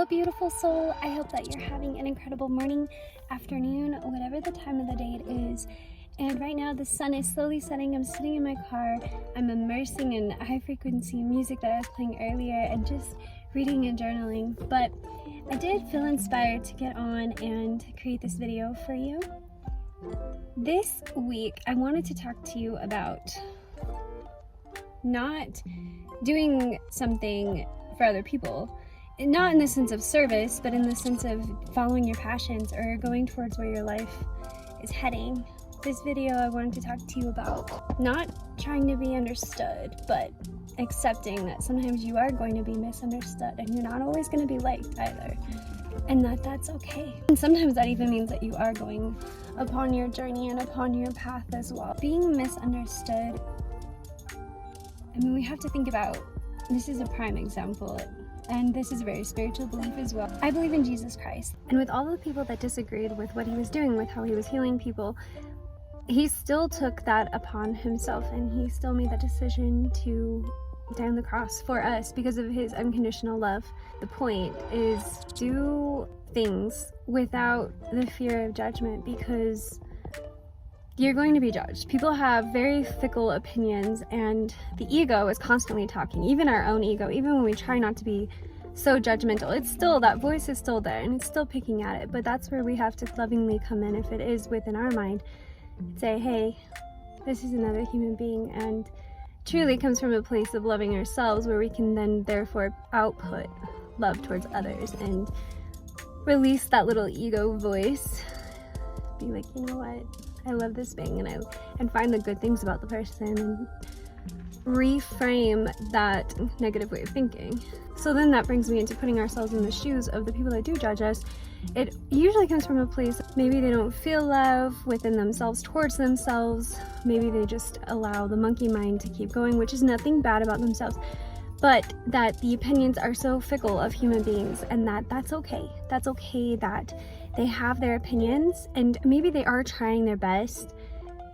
Hello, beautiful soul. I hope that you're having an incredible morning, afternoon, whatever the time of the day it is. And right now the sun is slowly setting. I'm sitting in my car. I'm immersing in high frequency music that I was playing earlier and just reading and journaling. But I did feel inspired to get on and create this video for you. This week, I wanted to talk to you about not doing something for other people. Not in the sense of service, but in the sense of following your passions or going towards where your life is heading. This video, I wanted to talk to you about not trying to be understood, but accepting that sometimes you are going to be misunderstood and you're not always going to be liked either. And that's okay. And sometimes that even means that you are going upon your journey and upon your path as well. Being misunderstood, I mean, we have to think about, this is a prime example. And this is a very spiritual belief as well. I believe in Jesus Christ. And with all the people that disagreed with what he was doing, with how he was healing people, he still took that upon himself and he still made that decision to die on the cross for us because of his unconditional love. The point is, do things without the fear of judgment, because you're going to be judged. People have very fickle opinions and the ego is constantly talking, even our own ego, even when we try not to be so judgmental. It's still, that voice is still there and it's still picking at it, but that's where we have to lovingly come in if it is within our mind. Say, hey, this is another human being, and truly comes from a place of loving ourselves where we can then therefore output love towards others and release that little ego voice. Be like, you know what? I love this thing, and find the good things about the person and reframe that negative way of thinking. So then that brings me into putting ourselves in the shoes of the people that do judge us. It usually comes from a place, maybe they don't feel love within themselves towards themselves. Maybe they just allow the monkey mind to keep going, which is nothing bad about themselves, but that the opinions are so fickle of human beings, and that's okay. That's okay that they have their opinions, and maybe they are trying their best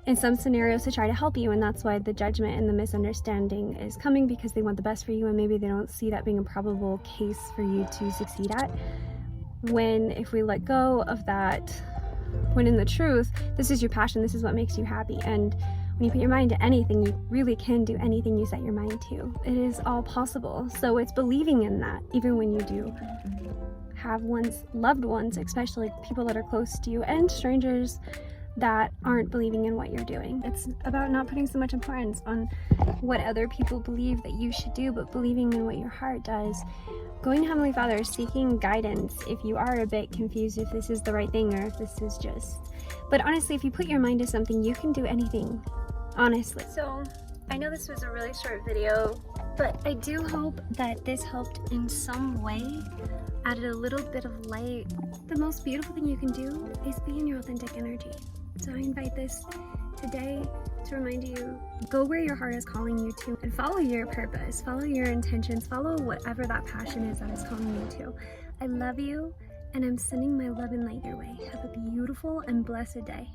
in some scenarios to try to help you, and that's why the judgment and the misunderstanding is coming, because they want the best for you, and maybe they don't see that being a probable case for you to succeed at. When, if we let go of that, when in the truth, this is your passion, this is what makes you happy, and when you put your mind to anything, you really can do anything you set your mind to. It is all possible. So it's believing in that, even when you do have loved ones, especially people that are close to you, and strangers that aren't believing in what you're doing. It's about not putting so much importance on what other people believe that you should do, but believing in what your heart does. Going to Heavenly Father, seeking guidance if you are a bit confused if this is the right thing or if this is just... But honestly, if you put your mind to something, you can do anything, honestly. So, I know this was a really short video, but I do hope that this helped in some way, added a little bit of light. The most beautiful thing you can do is be in your authentic energy. So I invite this today to remind you, go where your heart is calling you to and follow your purpose, follow your intentions, follow whatever that passion is that is calling you to. I love you, and I'm sending my love and light your way. Have a beautiful and blessed day.